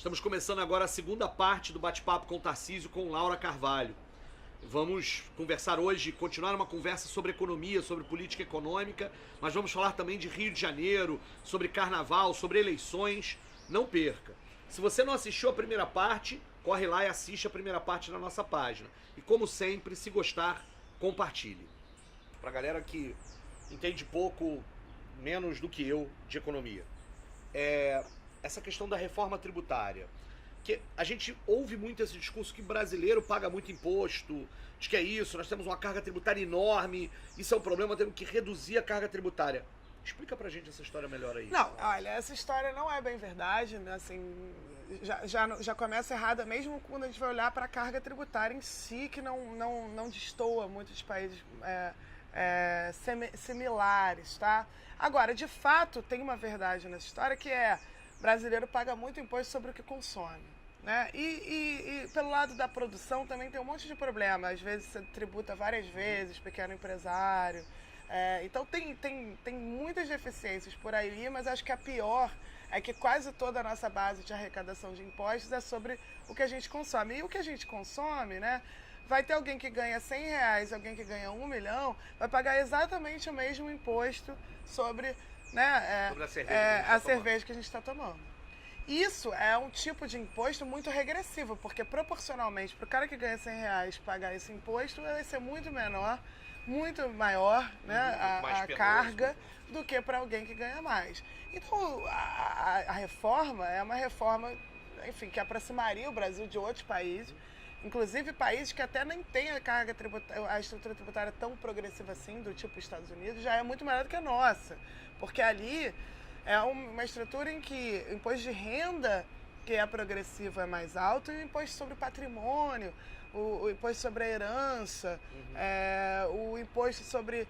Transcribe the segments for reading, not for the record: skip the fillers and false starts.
Estamos começando agora a segunda parte do bate-papo com o Tarcísio com Laura Carvalho. Vamos conversar hoje, continuar uma conversa sobre economia, sobre política econômica, mas vamos falar também de Rio de Janeiro, sobre carnaval, sobre eleições. Não perca. Se você não assistiu a primeira parte, corre lá e assiste a primeira parte na nossa página. E como sempre, se gostar, compartilhe. Pra galera que entende pouco, menos do que eu, de economia. Essa questão da reforma tributária. Que a gente ouve muito esse discurso que brasileiro paga muito imposto, de que é isso, nós temos uma carga tributária enorme, isso é um problema, temos que reduzir a carga tributária. Explica pra gente essa história melhor aí. Não, olha, essa história não é bem verdade, né? Assim, já começa errada mesmo quando a gente vai olhar para a carga tributária em si, que não destoa muito de países similares, tá? Agora, de fato, tem uma verdade nessa história que brasileiro paga muito imposto sobre o que consome, né? E pelo lado da produção também tem um monte de problema. Às vezes você tributa várias vezes, pequeno empresário. Então tem muitas deficiências por aí, mas acho que a pior é que quase toda a nossa base de arrecadação de impostos é sobre o que a gente consome. E o que a gente consome, né? Vai ter alguém que ganha R$100, alguém que ganha 1 milhão, vai pagar exatamente o mesmo imposto sobre, né, sobre a cerveja que a gente está tomando. Isso é um tipo de imposto muito regressivo, porque proporcionalmente para o cara que ganha R$100 pagar esse imposto vai ser muito menor, muito maior, né, a carga do que para alguém que ganha mais. Então a reforma é uma reforma, enfim, que aproximaria o Brasil de outros países, inclusive países que até nem têm a estrutura tributária tão progressiva assim, do tipo Estados Unidos, já é muito maior do que a nossa. Porque ali é uma estrutura em que o imposto de renda, que é progressivo, é mais alto, e o imposto sobre patrimônio, o imposto sobre a herança, o imposto sobre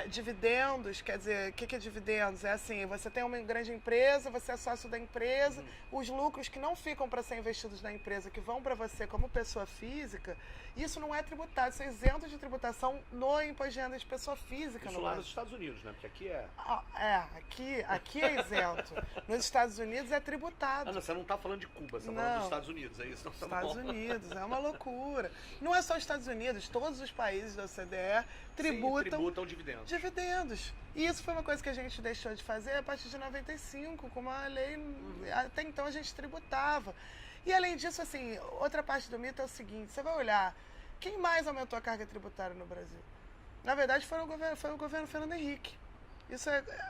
dividendos. Quer dizer, o que é dividendos? É assim, você tem uma grande empresa, você é sócio da empresa, os lucros que não ficam para ser investidos na empresa, que vão para você como pessoa física, isso não é tributado, isso é isento de tributação no imposto de renda de pessoa física. Isso lá nos Estados Unidos, né? Porque aqui é... Aqui é isento. Nos Estados Unidos é tributado. Não, você não está falando de Cuba, você está falando dos Estados Unidos, é isso? Não, Estados Unidos, é uma loucura. Não é só os Estados Unidos, todos os países da OCDE tributam dividendos. E isso foi uma coisa que a gente deixou de fazer a partir de 95, com uma lei. Até então a gente tributava. E além disso, assim, outra parte do mito é o seguinte: você vai olhar, quem mais aumentou a carga tributária no Brasil? Na verdade, foi o governo Fernando Henrique.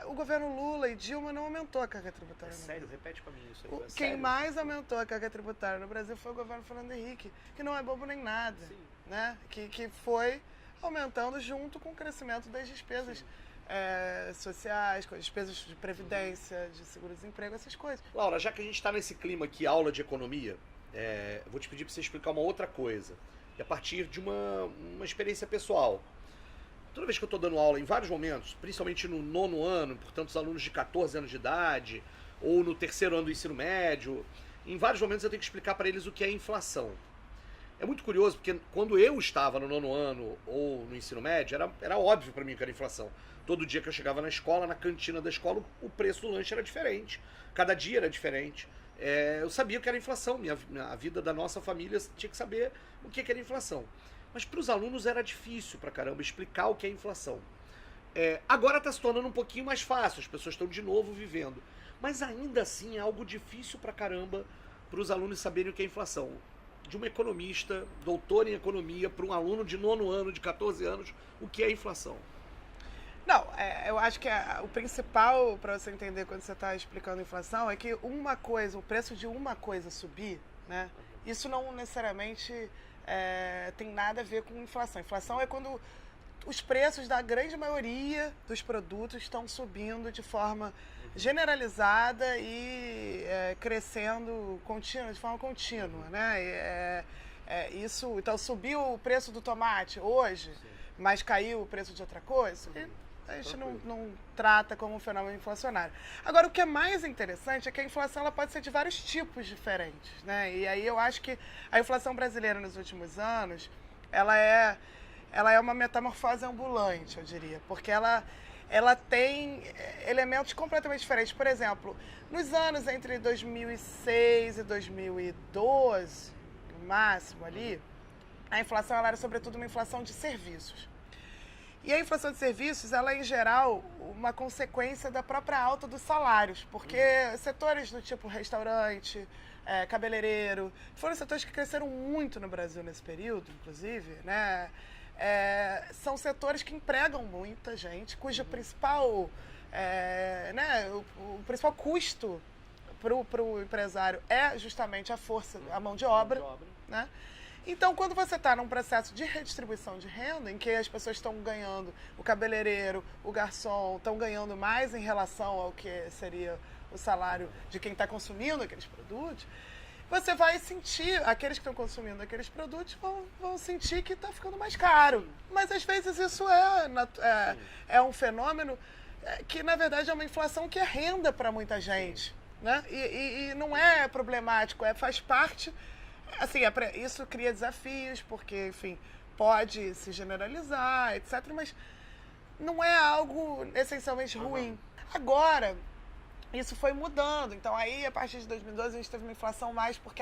O governo Lula e Dilma não aumentou a carga tributária. Sério? Repete pra mim isso aí. Quem mais aumentou a carga tributária no Brasil foi o governo Fernando Henrique, que não é bobo nem nada, né? Que foi aumentando junto com o crescimento das despesas sociais, com as despesas de previdência, de seguro-desemprego, essas coisas. Laura, já que a gente está nesse clima aqui, aula de economia, eu vou te pedir para você explicar uma outra coisa. E a partir de uma experiência pessoal. Toda vez que eu estou dando aula, em vários momentos, principalmente no 9º ano, portanto, os alunos de 14 anos de idade, ou no 3º ano do ensino médio, em vários momentos eu tenho que explicar para eles o que é inflação. É muito curioso, porque quando eu estava no 9º ano ou no ensino médio, era óbvio para mim que era inflação. Todo dia que eu chegava na escola, na cantina da escola, o preço do lanche era diferente. Cada dia era diferente. Eu sabia o que era inflação. A vida da nossa família tinha que saber o que era inflação. Mas para os alunos era difícil pra caramba explicar o que é inflação. Agora está se tornando um pouquinho mais fácil, as pessoas estão de novo vivendo. Mas ainda assim é algo difícil pra caramba para os alunos saberem o que é inflação. De uma economista, doutora em economia, para um aluno de 9º ano, de 14 anos, o que é inflação? Não, eu acho que o principal para você entender quando você está explicando inflação é que o preço de uma coisa subir, né? Isso não necessariamente tem nada a ver com inflação. Inflação é quando os preços da grande maioria dos produtos estão subindo de forma generalizada e crescendo de forma contínua, né? Então, subiu o preço do tomate hoje, mas caiu o preço de outra coisa, a gente não trata como um fenômeno inflacionário. Agora, o que é mais interessante é que a inflação ela pode ser de vários tipos diferentes, né? E aí eu acho que a inflação brasileira nos últimos anos, ela é uma metamorfose ambulante, eu diria, porque ela ela tem elementos completamente diferentes. Por exemplo, nos anos entre 2006 e 2012, no máximo ali, a inflação ela era sobretudo uma inflação de serviços. E a inflação de serviços, ela é, em geral, uma consequência da própria alta dos salários, porque setores do tipo restaurante, cabeleireiro, foram setores que cresceram muito no Brasil nesse período, inclusive, né? São setores que empregam muita gente, cujo principal, o principal custo para o empresário é justamente a mão de obra, né? Então, quando você está num processo de redistribuição de renda, em que as pessoas estão ganhando, o cabeleireiro, o garçom, estão ganhando mais em relação ao que seria o salário de quem está consumindo aqueles produtos, você vai sentir, aqueles que estão consumindo aqueles produtos vão sentir que está ficando mais caro. Mas, às vezes, isso é um fenômeno que, na verdade, é uma inflação que é renda para muita gente, né? E não é problemático, faz parte... Assim, isso cria desafios, porque, enfim, pode se generalizar, etc., mas não é algo essencialmente ruim. Agora, isso foi mudando. Então, aí, a partir de 2012, a gente teve uma inflação mais porque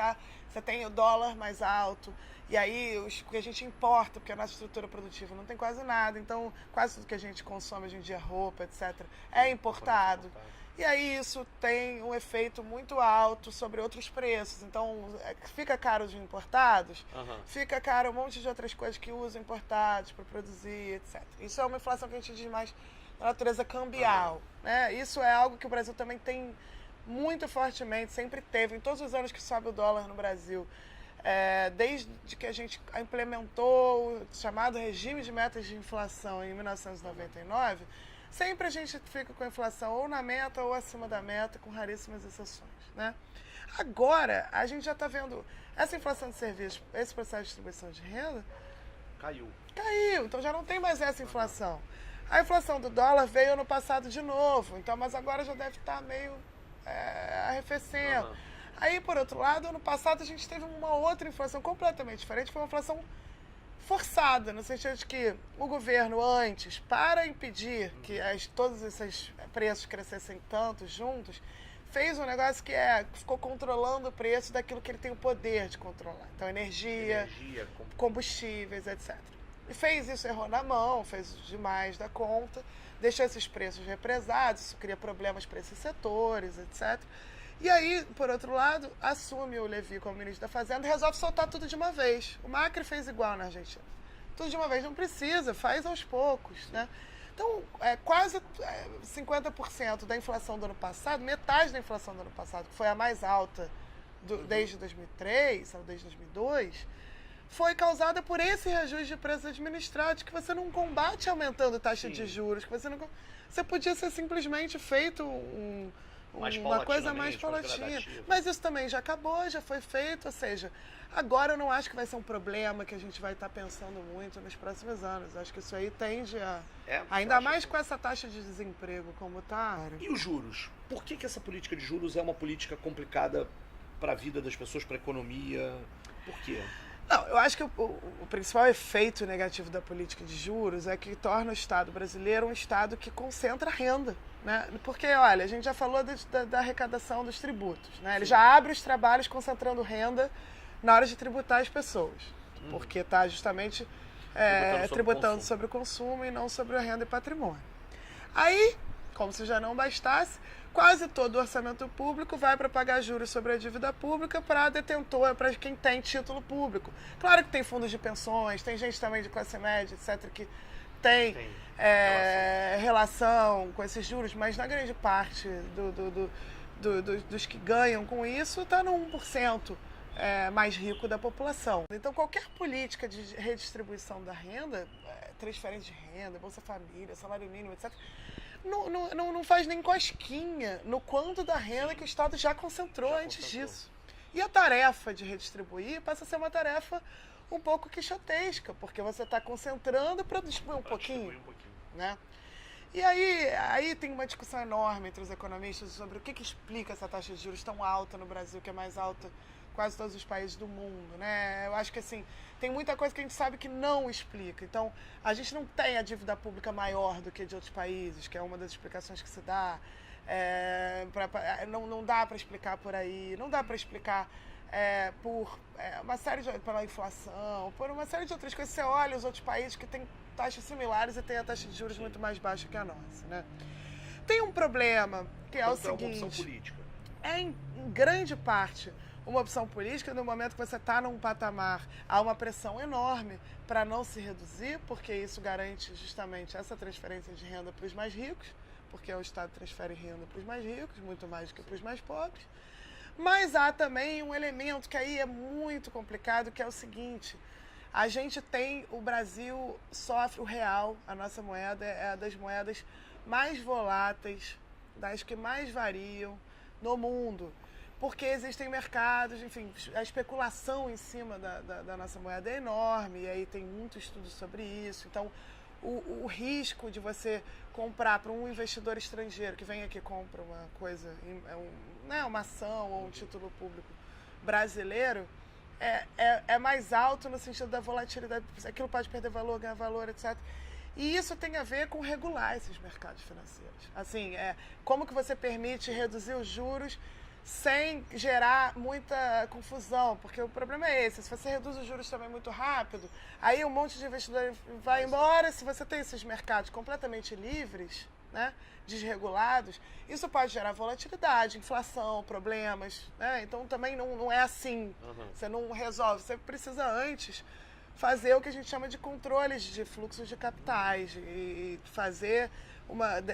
você tem o dólar mais alto, e aí o que a gente importa, porque a nossa estrutura produtiva não tem quase nada, então quase tudo que a gente consome hoje em dia, roupa, etc., é importado. E aí isso tem um efeito muito alto sobre outros preços. Então, fica caro os importados, fica caro um monte de outras coisas que usam importados para produzir, etc. Isso é uma inflação que a gente diz mais da natureza cambial, né? Isso é algo que o Brasil também tem muito fortemente, sempre teve. Em todos os anos que sobe o dólar no Brasil, desde que a gente implementou o chamado regime de metas de inflação em 1999, sempre a gente fica com a inflação ou na meta ou acima da meta, com raríssimas exceções, né? Agora, a gente já está vendo essa inflação de serviços, esse processo de distribuição de renda... Caiu, então já não tem mais essa inflação. A inflação do dólar veio ano passado de novo, então, mas agora já deve estar meio arrefecendo. Aí, por outro lado, ano passado a gente teve uma outra inflação completamente diferente, foi uma inflação forçada, no sentido de que o governo antes, para impedir que todos esses preços crescessem tanto juntos, fez um negócio que ficou controlando o preço daquilo que ele tem o poder de controlar. Então, energia combustíveis, etc. E fez isso, errou na mão, fez demais da conta, deixou esses preços represados, isso cria problemas para esses setores, etc. E aí, por outro lado, assume o Levi como ministro da Fazenda e resolve soltar tudo de uma vez. O Macri fez igual na Argentina. Tudo de uma vez, não precisa, faz aos poucos, né? Então, quase 50% da inflação do ano passado, metade da inflação do ano passado, que foi a mais alta desde 2003, ou desde 2002, foi causada por esse reajuste de preços administrados, que você não combate aumentando taxa de juros, que você podia ser simplesmente feito uma coisa mais paulatina. Mas isso também já acabou, já foi feito, ou seja, agora eu não acho que vai ser um problema que a gente vai estar pensando muito nos próximos anos. Acho que isso aí tende a... ainda mais com essa taxa de desemprego como está. E os juros? Por que essa política de juros é uma política complicada para a vida das pessoas, para a economia? Por quê? Não, eu acho que o principal efeito negativo da política de juros é que torna o Estado brasileiro um Estado que concentra renda, né? Porque, olha, a gente já falou da arrecadação dos tributos, né? Ele já abre os trabalhos concentrando renda na hora de tributar as pessoas, porque está justamente tributando sobre o consumo e não sobre a renda e patrimônio. Aí, como se já não bastasse, quase todo o orçamento público vai para pagar juros sobre a dívida pública para detentor, para quem tem título público. Claro que tem fundos de pensões, tem gente também de classe média, etc., que tem relação com esses juros, mas na grande parte dos que ganham com isso está no 1% mais rico da população. Então, qualquer política de redistribuição da renda, transferência de renda, Bolsa Família, salário mínimo, etc., não faz nem cosquinha no quanto da renda que o Estado já concentrou antes disso. E a tarefa de redistribuir passa a ser uma tarefa um pouco quixotesca, porque você está concentrando para distribuir um pouquinho, né? E aí tem uma discussão enorme entre os economistas sobre o que explica essa taxa de juros tão alta no Brasil, que é mais alta quase todos os países do mundo, né? Eu acho que, assim, tem muita coisa que a gente sabe que não explica. Então, a gente não tem a dívida pública maior do que de outros países, que é uma das explicações que se dá. Não dá para explicar por aí, não dá para explicar por uma série pela inflação, por uma série de outras coisas. Você olha os outros países que têm taxas similares e têm a taxa de juros muito mais baixa que a nossa, né? Tem um problema, que é o seguinte... É uma opção política. É, em grande parte, uma opção política no momento que você está num patamar, há uma pressão enorme para não se reduzir, porque isso garante justamente essa transferência de renda para os mais ricos, porque o Estado transfere renda para os mais ricos, muito mais do que para os mais pobres. Mas há também um elemento que aí é muito complicado, que é o seguinte: a gente tem, o Brasil sofre o real, a nossa moeda é das moedas mais voláteis, das que mais variam no mundo, porque existem mercados, enfim, a especulação em cima da nossa moeda é enorme, e aí tem muito estudo sobre isso. Então, o risco de você comprar para um investidor estrangeiro que vem aqui e compra uma coisa, uma ação ou um título público brasileiro, é mais alto no sentido da volatilidade. Aquilo pode perder valor, ganhar valor, etc. E isso tem a ver com regular esses mercados financeiros. Assim, como que você permite reduzir os juros sem gerar muita confusão, porque o problema é esse: se você reduz os juros também muito rápido, aí um monte de investidor vai embora. Se você tem esses mercados completamente livres, né, desregulados, isso pode gerar volatilidade, inflação, problemas, né? Então também não é assim, você não resolve, você precisa antes fazer o que a gente chama de controles de fluxos de capitais e fazer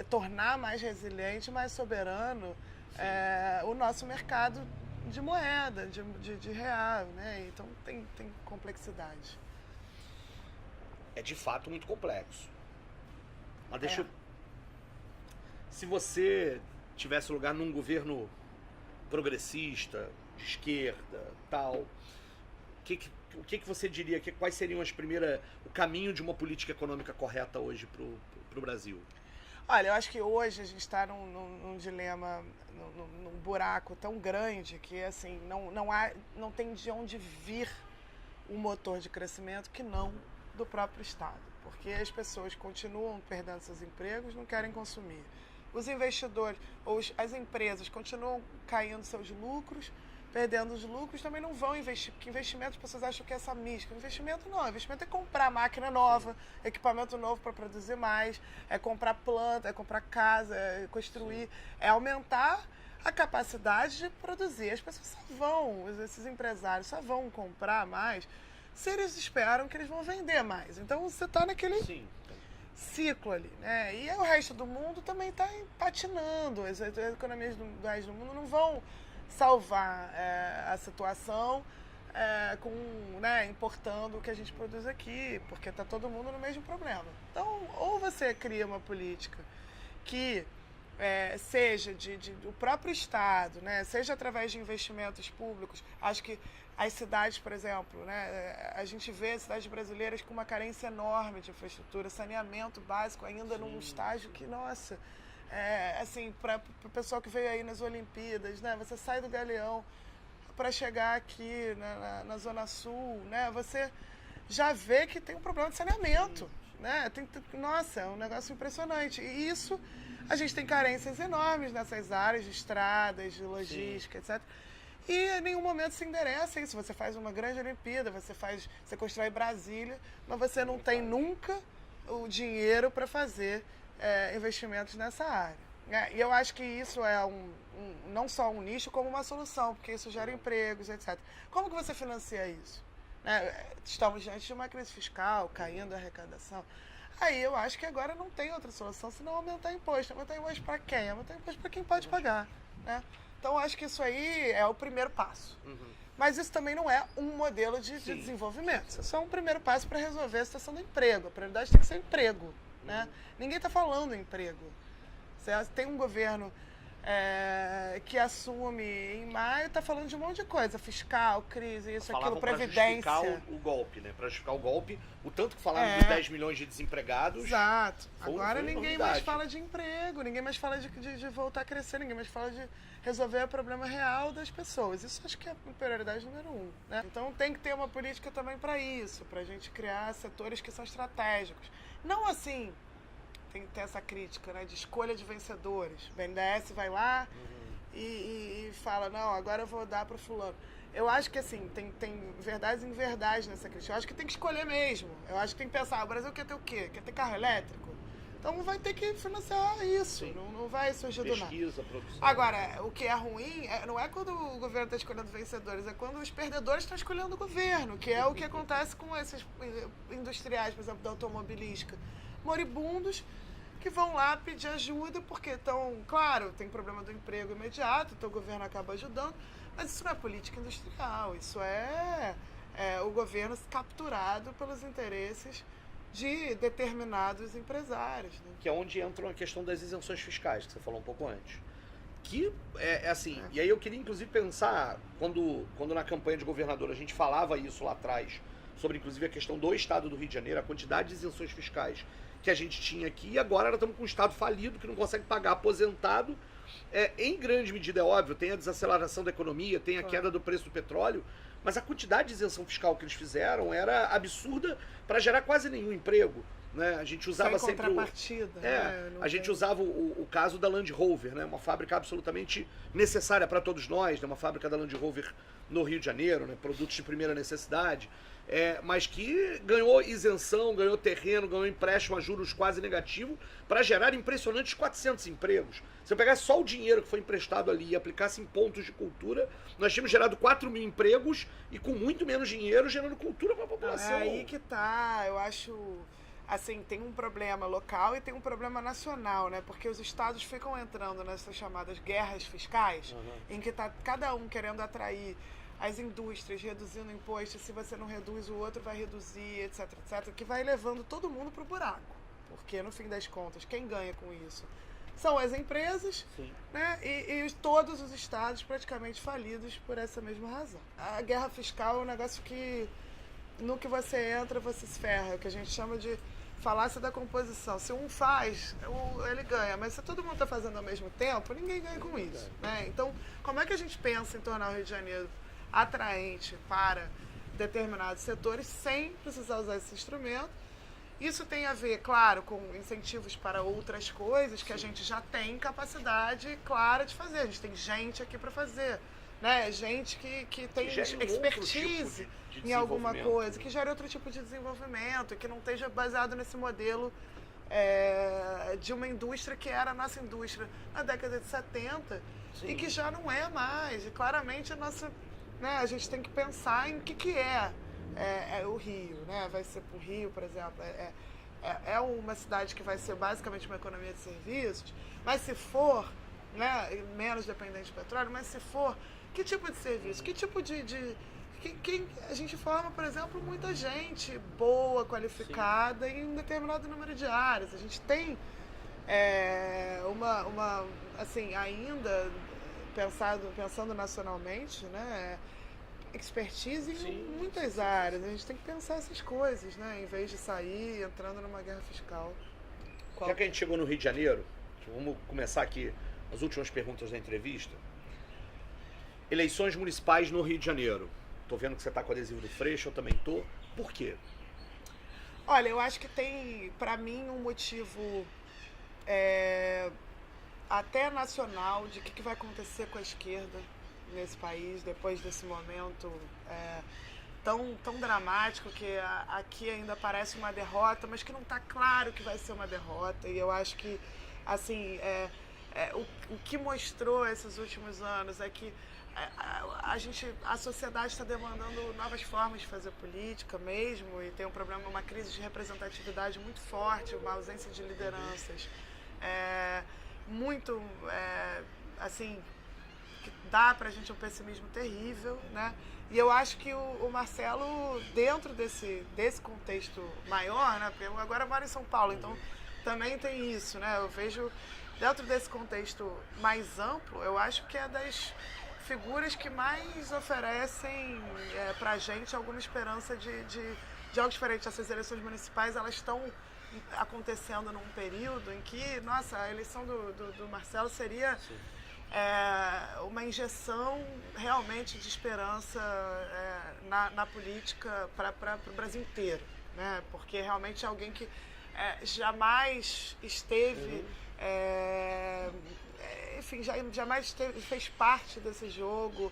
tornar mais resiliente, mais soberano o nosso mercado de moeda, de real, né? Então tem complexidade. É de fato muito complexo. Mas deixa eu... Se você tivesse lugar num governo progressista, de esquerda, tal, o que você diria? Quais seriam o caminho de uma política econômica correta hoje para o Brasil? Olha, eu acho que hoje a gente está num dilema, num buraco tão grande que, assim, não tem de onde vir um motor de crescimento que não do próprio Estado. Porque as pessoas continuam perdendo seus empregos, não querem consumir. Os investidores, as empresas continuam caindo seus lucros, perdendo os lucros, também não vão investir, porque investimento, as pessoas acham que é essa mística. Investimento não, investimento é comprar máquina nova, equipamento novo para produzir mais, é comprar planta, é comprar casa, é construir, é aumentar a capacidade de produzir. As pessoas esses empresários só vão comprar mais se eles esperam que eles vão vender mais. Então você está naquele ciclo ali, né? E o resto do mundo também está patinando. As economias do resto do mundo não vão salvar a situação importando o que a gente produz aqui, porque está todo mundo no mesmo problema. Então, ou você cria uma política que seja do próprio Estado, né, seja através de investimentos públicos. Acho que as cidades, por exemplo, né, a gente vê cidades brasileiras com uma carência enorme de infraestrutura, saneamento básico ainda num estágio que, nossa... assim, para o pessoal que veio aí nas Olimpíadas, né? Você sai do Galeão para chegar aqui na Zona Sul, né? Você já vê que tem um problema de saneamento, né? Nossa, é um negócio impressionante. E isso, a gente tem carências enormes nessas áreas de estradas, de logística, etc. E em nenhum momento se endereça isso. Você faz uma grande Olimpíada, você constrói Brasília, mas você não tem nunca o dinheiro para fazer investimentos nessa área. E eu acho que isso é não só um nicho, como uma solução, porque isso gera empregos, etc. Como que você financia isso? Estamos diante de uma crise fiscal, caindo a arrecadação. Aí eu acho que agora não tem outra solução senão aumentar imposto. Aumentar imposto para quem? Aumentar imposto para quem pode pagar, né? Então eu acho que isso aí é o primeiro passo. Mas isso também não é um modelo de desenvolvimento. Isso é só um primeiro passo para resolver a situação do emprego. A prioridade tem que ser emprego. Né? Ninguém está falando em emprego. Você tem um governo que assume em maio, está falando de um monte de coisa, fiscal, crise, isso, Falavam aquilo, previdência. Para justificar o golpe, né? Para justificar o golpe, o tanto que falaram dos 10 milhões de desempregados. Exato. Foi Agora ninguém novidade. mais fala de emprego, ninguém mais fala de voltar a crescer, ninguém mais fala de resolver o problema real das pessoas. Isso acho que é a prioridade número 1. Né? Então tem que ter uma política também para isso, para a gente criar setores que são estratégicos. Não assim, tem que ter essa crítica, né, de escolha de vencedores. O BNDES vai lá e fala, não, agora eu vou dar para o fulano. Eu acho que assim, tem verdades em verdade nessa crítica. Eu acho que tem que escolher mesmo. Eu acho que tem que pensar, o Brasil quer ter o quê? Quer ter carro elétrico? Então vai ter que financiar isso, não vai surgir do nada. Pesquisa, produção. Agora, o que é ruim não é quando o governo está escolhendo vencedores, é quando os perdedores estão escolhendo o governo, que é o que acontece com esses industriais, por exemplo, da automobilística, moribundos, que vão lá pedir ajuda, porque estão, claro, tem problema do emprego imediato, então o governo acaba ajudando, mas isso não é política industrial, isso é o governo capturado pelos interesses de determinados empresários. Né? Que é onde entra a questão das isenções fiscais, que você falou um pouco antes. Que é assim, e aí eu queria inclusive pensar, quando na campanha de governador a gente falava isso lá atrás, sobre inclusive a questão do estado do Rio de Janeiro, a quantidade de isenções fiscais que a gente tinha aqui, e agora nós estamos com um estado falido, que não consegue pagar aposentado. Em grande medida, é óbvio, tem a desaceleração da economia, tem a queda do preço do petróleo, mas a quantidade de isenção fiscal que eles fizeram era absurda para gerar quase nenhum emprego. Né? A gente usava sempre a gente usava o caso da Land Rover, né? Uma fábrica absolutamente necessária para todos nós, né? Uma fábrica da Land Rover no Rio de Janeiro, né? Produtos de primeira necessidade, mas que ganhou isenção, ganhou terreno, ganhou empréstimo a juros quase negativo para gerar impressionantes 400 empregos. Se eu pegasse só o dinheiro que foi emprestado ali e aplicasse em pontos de cultura, nós tínhamos gerado 4 mil empregos e com muito menos dinheiro gerando cultura para a população. É aí que tá, eu acho... Assim, tem um problema local e tem um problema nacional, né? Porque os estados ficam entrando nessas chamadas guerras fiscais, em que está cada um querendo atrair as indústrias, reduzindo o imposto, se você não reduz, o outro vai reduzir, etc, etc, que vai levando todo mundo para o buraco. Porque, no fim das contas, quem ganha com isso são as empresas, né? E todos os estados praticamente falidos por essa mesma razão. A guerra fiscal é um negócio que, no que você entra, você se ferra, é o que a gente chama de falácia da composição. Se um faz, ele ganha, mas se todo mundo está fazendo ao mesmo tempo, ninguém ganha com isso. Né? Então, como é que a gente pensa em tornar o Rio de Janeiro atraente para determinados setores sem precisar usar esse instrumento? Isso tem a ver, claro, com incentivos para outras coisas que a gente já tem capacidade clara de fazer. A gente tem gente aqui para fazer. Né? Gente que tem expertise em alguma coisa, que gere outro tipo de desenvolvimento, que não esteja baseado nesse modelo de uma indústria que era a nossa indústria na década de 70 e que já não é mais. E claramente a gente tem que pensar em o que é o Rio. Né? Vai ser para o Rio, por exemplo, é uma cidade que vai ser basicamente uma economia de serviços, mas se for, né, menos dependente de petróleo, mas se for, que tipo de serviço? Que tipo que a gente forma, por exemplo, muita gente boa, qualificada em um determinado número de áreas. A gente tem assim, ainda pensando nacionalmente, né, expertise em muitas áreas. A gente tem que pensar essas coisas, né, em vez de sair entrando numa guerra fiscal. Já que a gente chegou no Rio de Janeiro, vamos começar aqui as últimas perguntas da entrevista. Eleições municipais no Rio de Janeiro. Tô vendo que você tá com o adesivo do Freixo, eu também tô. Por quê? Olha, eu acho que tem, para mim, um motivo até nacional de o que vai acontecer com a esquerda nesse país depois desse momento tão dramático que aqui ainda parece uma derrota, mas que não está claro que vai ser uma derrota. E eu acho que, assim, o que mostrou esses últimos anos é que a sociedade está demandando novas formas de fazer política mesmo, e tem um problema, uma crise de representatividade muito forte, uma ausência de lideranças muito, assim, que dá pra gente um pessimismo terrível, né? E eu acho que o Marcelo, dentro desse contexto maior, né? Porque eu agora moro em São Paulo, então também tem isso, né? Eu vejo dentro desse contexto mais amplo, eu acho que é das figuras que mais oferecem pra gente alguma esperança de algo diferente. Essas eleições municipais, elas estão acontecendo num período em que, nossa, a eleição do Marcelo seria uma injeção realmente de esperança na política para o Brasil inteiro, né? Porque realmente é alguém que jamais esteve, enfim, jamais fez parte desse jogo,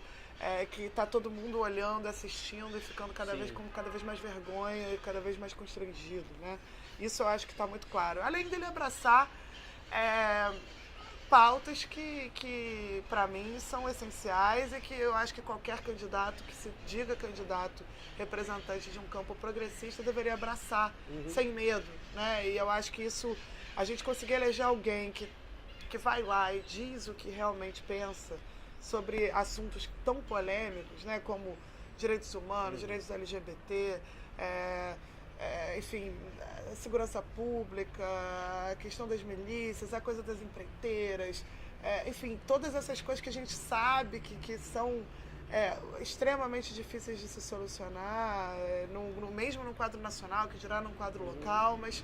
que está todo mundo olhando, assistindo e ficando cada vez mais vergonha e cada vez mais constrangido, né? Isso eu acho que está muito claro. Além dele abraçar pautas que para mim são essenciais e que eu acho que qualquer candidato que se diga candidato representante de um campo progressista deveria abraçar sem medo, né? E eu acho que isso, a gente conseguir eleger alguém que vai lá e diz o que realmente pensa sobre assuntos tão polêmicos, né, como direitos humanos, direitos LGBT, enfim, segurança pública, a questão das milícias, a coisa das empreiteiras, enfim, todas essas coisas que a gente sabe que são extremamente difíceis de se solucionar, mesmo no quadro nacional, que dirá num quadro local, mas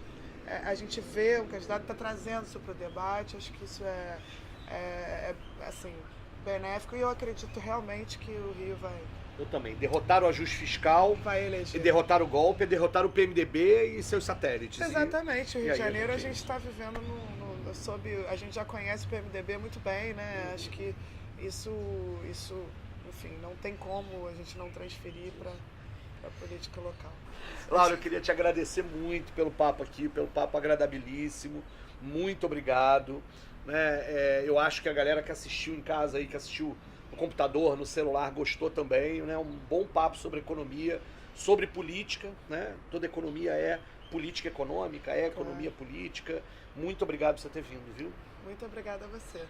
a gente vê o candidato está trazendo isso para o debate. Acho que isso assim, benéfico, e eu acredito realmente que o Rio vai... Eu também. Derrotar o ajuste fiscal, vai eleger. E derrotar o golpe, derrotar o PMDB e seus satélites. Exatamente. O Rio de Janeiro a gente está vivendo a gente já conhece o PMDB muito bem, né? Acho que isso, enfim, não tem como a gente não transferir para a política local. Laura, eu queria te agradecer muito pelo papo aqui, pelo papo agradabilíssimo. Muito obrigado. Né? Eu acho que a galera que assistiu em casa aí, que assistiu no computador, no celular, gostou também, né? Um bom papo sobre economia, sobre política, né? Toda economia é política econômica, é economia política. Muito obrigado por você ter vindo, viu? Muito obrigada a você.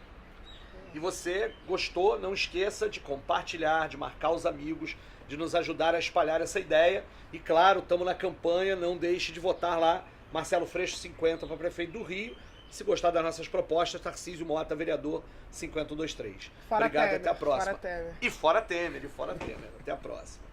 E você gostou, não esqueça de compartilhar, de marcar os amigos, de nos ajudar a espalhar essa ideia. E claro, estamos na campanha, não deixe de votar lá, Marcelo Freixo 50 para prefeito do Rio. Se gostar das nossas propostas, Tarcísio Mota, vereador 5023. Fora Obrigado, Temer, até a próxima. Fora Temer. E fora Temer. Até a próxima.